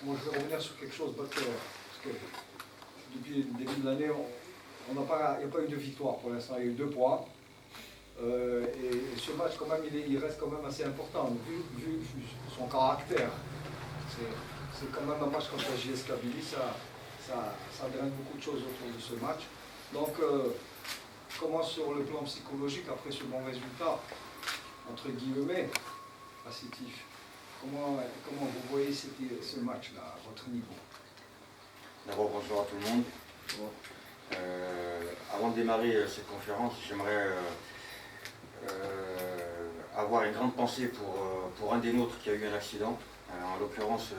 moi je vais revenir sur quelque chose, parce que depuis le début de l'année, il n'y a pas eu de victoire pour l'instant, il y a eu 2 points. Et ce match, quand même, il reste quand même assez important, vu son caractère. C'est quand même un match contre la JS Kabylie, ça draine beaucoup de choses autour de ce match. Donc, comment sur le plan psychologique, après ce bon résultat, entre guillemets, positif, comment vous voyez ce match-là, à votre niveau? D'abord, bonjour à tout le monde. Avant de démarrer cette conférence, j'aimerais avoir une grande pensée pour un des nôtres qui a eu un accident, en l'occurrence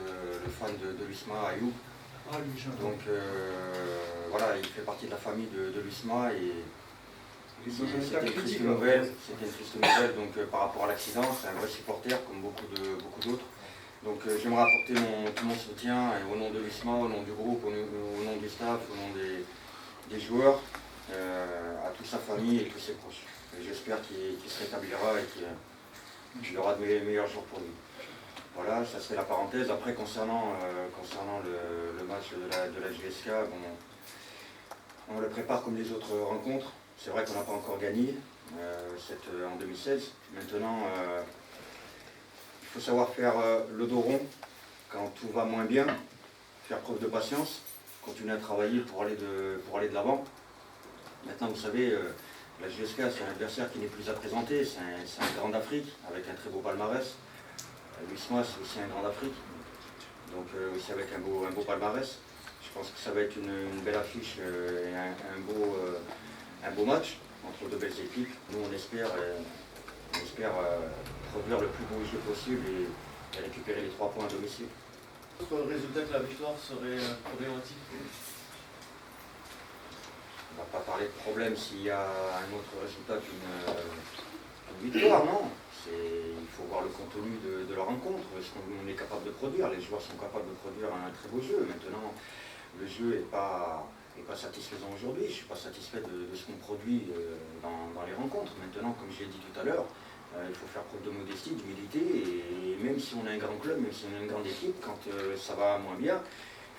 le fan de l'USMA, Ayoub. Donc voilà, il fait partie de la famille de l'USMA et c'était une triste nouvelle. Donc par rapport à l'accident, c'est un vrai supporter comme beaucoup d'autres. Donc j'aimerais apporter tout mon soutien au nom de l'USMA, au nom du groupe, au nom du staff, au nom des joueurs, à toute sa famille et tous ses proches. J'espère qu'il se rétablira et qu'il aura de meilleurs jours pour lui. Voilà, ça serait la parenthèse. Après, concernant le match de la JSK, on le prépare comme les autres rencontres. C'est vrai qu'on n'a pas encore gagné en 2016. Maintenant, il faut savoir faire le dos rond quand tout va moins bien, faire preuve de patience, continuer à travailler pour aller de l'avant. Maintenant, vous savez, la JSK, c'est un adversaire qui n'est plus à présenter, c'est un grand d'Afrique avec un très beau palmarès. L'USMA, c'est aussi un grand d'Afrique, donc aussi avec un beau palmarès. Je pense que ça va être une belle affiche et un beau match entre 2 belles équipes. Nous, on espère produire le plus beau jeu possible et récupérer les 3 points à domicile. Le résultat que la victoire serait problématique? On ne va pas parler de problème s'il y a un autre résultat qu'une victoire, non. Il faut voir le contenu de la rencontre, ce qu'on est capable de produire. Les joueurs sont capables de produire un très beau jeu. Maintenant, le jeu n'est pas satisfaisant aujourd'hui. Je ne suis pas satisfait de ce qu'on produit dans les rencontres. Maintenant, comme je l'ai dit tout à l'heure, il faut faire preuve de modestie, d'humilité, et même si on a un grand club, même si on a une grande équipe, quand ça va moins bien,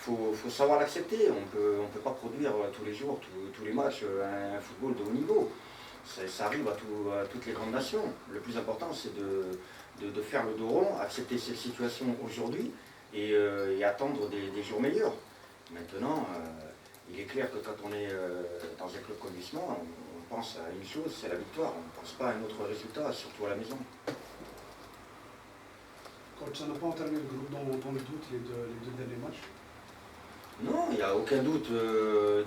il faut savoir l'accepter. On peut pas produire tous les jours, tous les matchs, un football de haut niveau. Ça arrive à toutes les grandes nations. Le plus important, c'est de faire le dos rond, accepter cette situation aujourd'hui et attendre des jours meilleurs. Maintenant, il est clair que quand on est dans un club comme l'USMA, on pense à une chose, c'est la victoire. On ne pense pas à un autre résultat, surtout à la maison. Coach, ça n'a pas entamé le groupe dans le doute les deux derniers matchs? Non, il n'y a aucun doute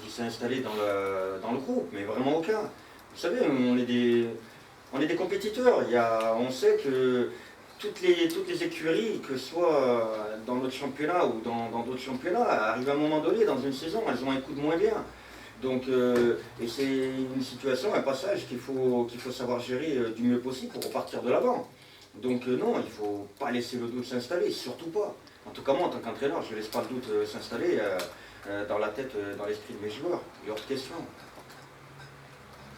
qui s'est installé dans le groupe, mais vraiment aucun. Vous savez, on est des compétiteurs. On sait que toutes les écuries, que ce soit dans notre championnat ou dans d'autres championnats, arrivent à un moment donné, dans une saison, elles ont un coup de moins bien. Donc, et c'est une situation, un passage qu'il faut savoir gérer du mieux possible pour repartir de l'avant. Donc non, il ne faut pas laisser le doute s'installer, surtout pas. En tout cas moi, en tant qu'entraîneur, je ne laisse pas le doute s'installer dans la tête, dans l'esprit de mes joueurs. Il y a autre question.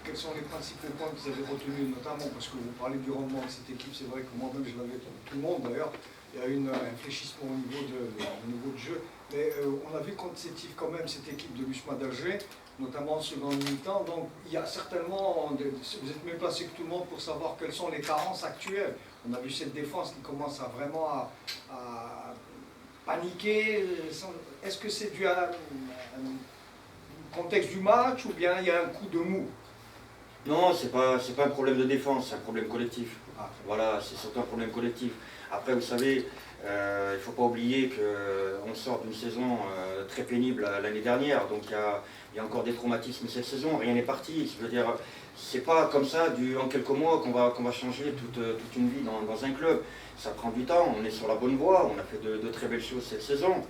Quels sont les principaux points que vous avez retenus, notamment parce que vous parlez du rendement de cette équipe, c'est vrai que moi-même je l'avais, tout le monde d'ailleurs, il y a eu un fléchissement au niveau de jeu, mais on a vu consécutif quand même cette équipe de l'USMA d'Alger, notamment en seconde mi-temps, donc il y a certainement, vous êtes mieux placé que tout le monde pour savoir quelles sont les carences actuelles. On a vu cette défense qui commence vraiment à paniquer. Est-ce que c'est dû à un contexte du match ou bien il y a un coup de mou? Non, c'est pas un problème de défense, c'est un problème collectif. Ah. Voilà, c'est surtout un problème collectif. Après, vous savez, il ne faut pas oublier qu'on sort d'une saison très pénible l'année dernière, donc il y a encore des traumatismes cette saison, rien n'est parti. Je veux dire, c'est pas comme ça, en quelques mois, qu'on va changer toute une vie dans un club. Ça prend du temps, on est sur la bonne voie, on a fait de très belles choses cette saison.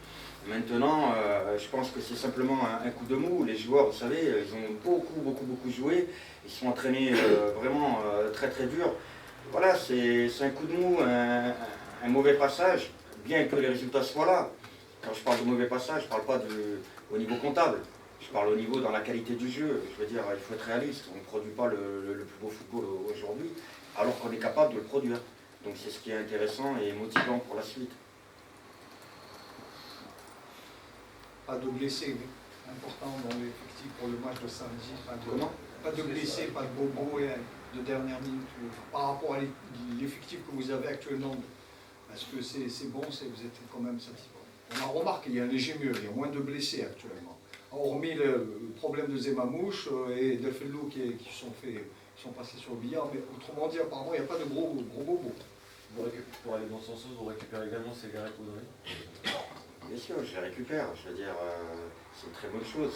Maintenant, je pense que c'est simplement un coup de mou. Les joueurs, vous savez, ils ont beaucoup joué. Ils sont entraînés vraiment très dur. Voilà, c'est un coup de mou, un mauvais passage, bien que les résultats soient là. Quand je parle de mauvais passage, je ne parle pas au niveau comptable. Je parle au niveau dans la qualité du jeu. Je veux dire, il faut être réaliste. On ne produit pas le plus beau football aujourd'hui, alors qu'on est capable de le produire. Donc c'est ce qui est intéressant et motivant pour la suite. pas de blessés importants dans l'effectif pour le match de samedi. Comment? Pas de blessés, pas de bobos de dernière minute. Par rapport à l'effectif que vous avez actuellement, est-ce que c'est bon, vous êtes quand même satisfait? On a remarqué qu'il y a un léger mieux, il y a moins de blessés actuellement. Hormis le problème de Zemamouche et Delfellou qui sont passés sur le billard, mais autrement dit, apparemment, il n'y a pas de gros bobos. Pour aller dans son sens, vous récupérez également ces Gareth Audrey? Bien sûr, je les récupère. Je veux dire, c'est une très bonne chose.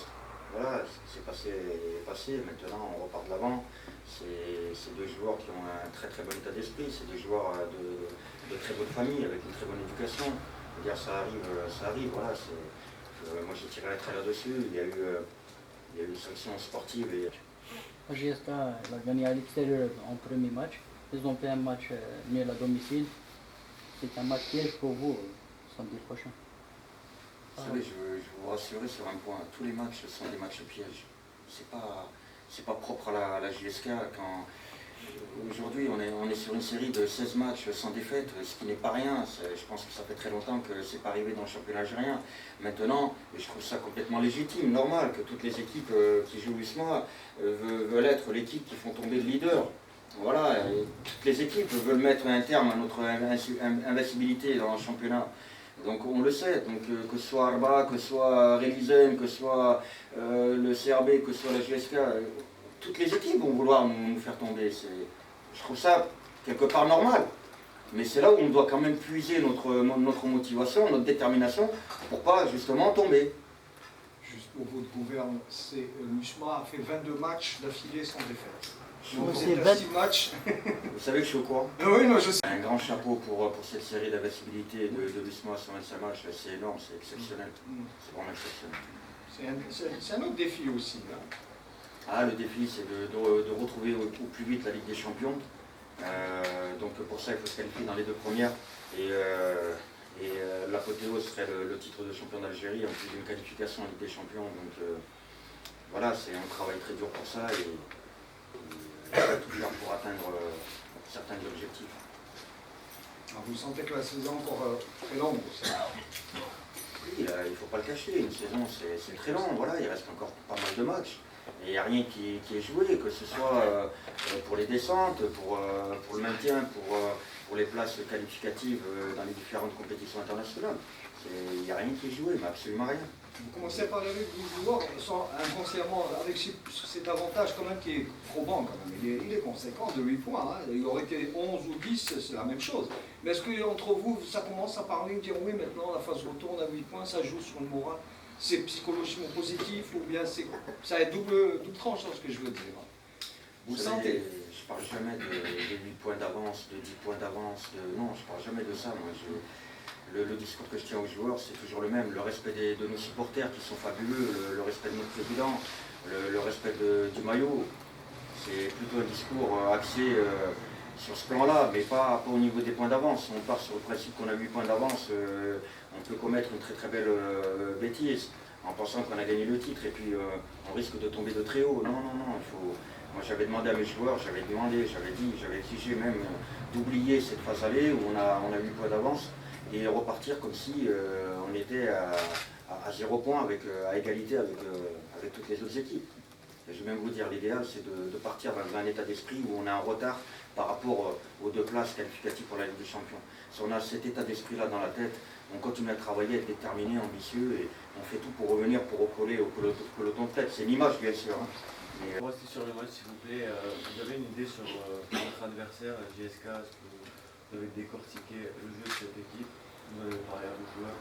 Voilà, ce qui s'est passé est passé. Maintenant, on repart de l'avant. C'est deux joueurs qui ont un très très bon état d'esprit. C'est deux joueurs de très bonne famille, avec une très bonne éducation. Je veux dire, ça arrive. Voilà, moi, j'ai tiré la trait là-dessus. Il y a eu une sanction sportive. GSK a gagné à l'extérieur en premier match. Ils ont fait un match nul à domicile. C'est un match piège pour vous samedi prochain. Vous savez, je veux vous rassurer sur un point. Tous les matchs sont des matchs pièges. C'est pas propre à la JSK. Aujourd'hui, on est sur une série de 16 matchs sans défaite, ce qui n'est pas rien. Je pense que ça fait très longtemps que c'est pas arrivé dans le championnat algérien. Maintenant, je trouve ça complètement légitime, normal, que toutes les équipes qui jouent l'USMA veulent être l'équipe qui font tomber le leader. Voilà, et toutes les équipes veulent mettre un terme à notre invincibilité dans le championnat. Donc on le sait, donc, que ce soit Arba, que ce soit Relisen, que ce soit le CRB, que ce soit la GSK, toutes les équipes vont vouloir nous faire tomber. Je trouve ça quelque part normal. Mais c'est là où on doit quand même puiser notre motivation, notre détermination, pour pas justement tomber. Juste pour votre gouverne, l'USMA a fait 22 matchs d'affilée sans défaite. C'est 20 matchs. Vous savez que je suis au courant. Oui, non, je sais. Un grand chapeau pour cette série d'invincibilité de l'USMA sur 25 matchs, c'est énorme, c'est exceptionnel. C'est vraiment exceptionnel. C'est un autre défi aussi. Hein. Ah, le défi, c'est de retrouver au plus vite la Ligue des Champions. Donc pour ça, il faut se qualifier dans les deux premières. Et l'apothéose serait le titre de champion d'Algérie, en plus d'une qualification en Ligue des Champions. Donc voilà, on travaille très dur pour ça et on va tout faire pour atteindre certains objectifs. Alors, vous sentez que la saison est encore très longue aussi. Oui, il ne faut pas le cacher, une saison c'est très long, voilà, il reste encore pas mal de matchs. Et il n'y a rien qui est joué, que ce soit pour les descentes, pour le maintien, pour les places qualificatives dans les différentes compétitions internationales. Il n'y a rien qui est joué, mais absolument rien. Vous commencez à parler avec vous joueurs inconsciemment, avec cet avantage quand même qui est probant quand même. Il est conséquent de 8 points. Hein. Il aurait été 11 ou 10, c'est la même chose. Mais est-ce qu'entre vous, ça commence à parler, dire oui, maintenant la phase retourne à 8 points, ça joue sur le moral? C'est psychologiquement positif ou bien ça a double tranche, ce que je veux dire. Vous sentez? Je ne parle jamais de 8 points d'avance, de 10 points d'avance, non, je ne parle jamais de ça. Moi, le discours que je tiens aux joueurs, c'est toujours le même. Le respect de nos supporters qui sont fabuleux, le respect de notre président, le respect du maillot. C'est plutôt un discours axé sur ce plan-là, mais pas au niveau des points d'avance. On part sur le principe qu'on a 8 points d'avance, on peut commettre une très très belle bêtise en pensant qu'on a gagné le titre et puis on risque de tomber de très haut. Non, moi j'avais demandé à mes joueurs, j'avais exigé même d'oublier cette phase allée où on a 8 points d'avance et repartir comme si on était à 0 points, à égalité avec toutes les autres équipes. Et je vais même vous dire, l'idéal c'est de partir dans un état d'esprit où on a un retard par rapport aux 2 places qualificatives pour la Ligue des Champions. Si on a cet état d'esprit-là dans la tête, on continue à travailler, à être déterminé, ambitieux, et on fait tout pour revenir, pour recoller au peloton de tête. C'est l'image, bien sûr. Hein. Mais, pour rester sur le match, s'il vous plaît, vous avez une idée sur votre adversaire, GSK? Est-ce que vous avez décortiqué le jeu de cette équipe? Vous avez parlé à vos joueurs?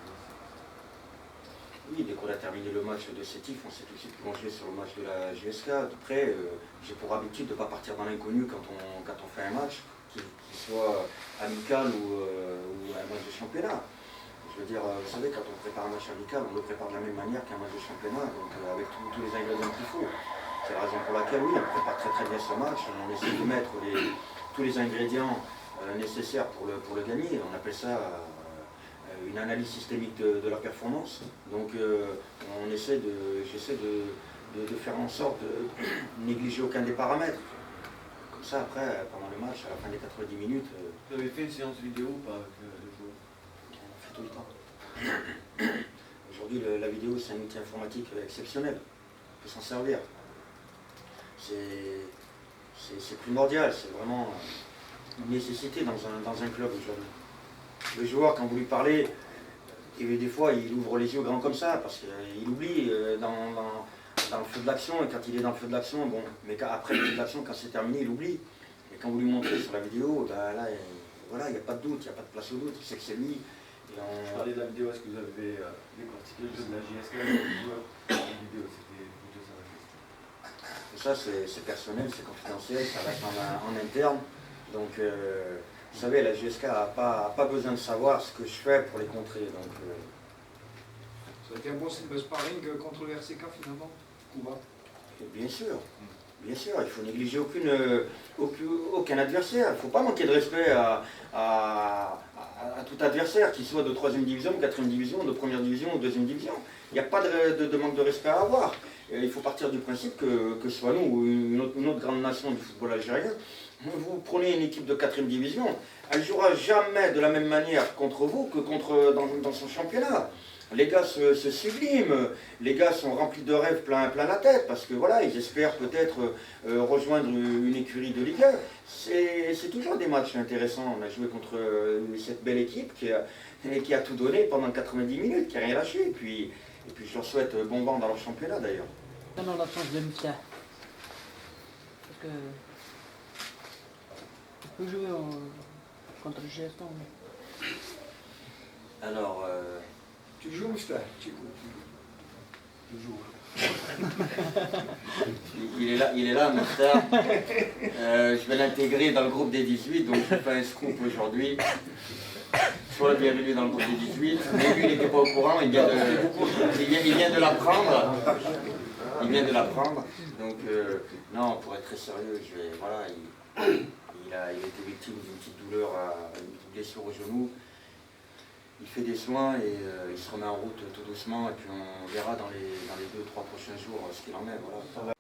Oui, dès qu'on a terminé le match de Sétif, on s'est tout de suite plongé sur le match de la GSK. Après, j'ai pour habitude de ne pas partir dans l'inconnu quand on fait un match, qu'il soit amical ou un match de championnat. Je veux dire, vous savez, quand on prépare un match amical, on le prépare de la même manière qu'un match de championnat, donc avec tous les ingrédients qu'il faut. C'est la raison pour laquelle, oui, on prépare très très bien ce match, on essaie de mettre tous les ingrédients nécessaires pour le gagner. On appelle ça une analyse systémique de la performance. Donc j'essaie de faire en sorte de négliger aucun des paramètres. Comme ça, après, pendant le match, à la fin des 90 minutes... Vous avez fait une séance vidéo ou pas avec les joueurs? On fait tout le temps. Aujourd'hui, la vidéo vidéo, c'est un outil informatique exceptionnel. On peut s'en servir. C'est primordial, c'est vraiment une nécessité dans un club aujourd'hui. Le joueur, quand vous lui parlez, et des fois il ouvre les yeux grands comme ça, parce qu'il oublie dans le feu de l'action, et quand il est dans le feu de l'action, bon, mais après le feu de l'action, quand c'est terminé, il oublie. Et quand vous lui montrez sur la vidéo, ben là, voilà, il n'y a pas de doute, il n'y a pas de place au doute, il sait que c'est lui. Je parlais de la vidéo, est-ce que vous avez décortiqué le jeu de la JSK avec le joueur? La vidéo, c'était plutôt ça la question. Et ça, c'est personnel, c'est confidentiel, ça reste en interne. Donc, vous savez, la JSK n'a pas besoin de savoir ce que je fais pour les contrer. Donc, Ça a été un bon sparring contre le RCK finalement, Kouba? bien sûr, il faut négliger aucun adversaire. Il ne faut pas manquer de respect à tout adversaire, qu'il soit de 3e division, de 4e division, de 1re division ou 2e division. Il n'y a pas de manque de respect à avoir. Il faut partir du principe que ce soit nous ou une autre grande nation du football algérien, vous prenez une équipe de 4e division, elle ne jouera jamais de la même manière contre vous que dans son championnat. Les gars se subliment, les gars sont remplis de rêves plein la tête, parce que voilà, ils espèrent peut-être rejoindre une écurie de Ligue 1. C'est toujours des matchs intéressants. On a joué contre cette belle équipe qui a tout donné pendant 90 minutes, qui n'a rien lâché. Et puis je leur souhaite bon vent dans leur championnat d'ailleurs. Donnons la chance de Miftah. Parce que tu peux jouer contre le GSK. Alors, Tu joues, Moustapha? Tu joues. il est là, Mokhtar. Je vais l'intégrer dans le groupe des 18, donc je fais un scoop aujourd'hui. Sois le bienvenu dans le groupe des 18. Mais lui, il n'était pas au courant, il vient de l'apprendre. Il vient de l'apprendre. Donc, non, pour être très sérieux, il a été victime d'une petite douleur, une blessure au genou. Il fait des soins et il se remet en route tout doucement, et puis on verra dans les 2-3 prochains jours ce qu'il en est. Voilà. Ça va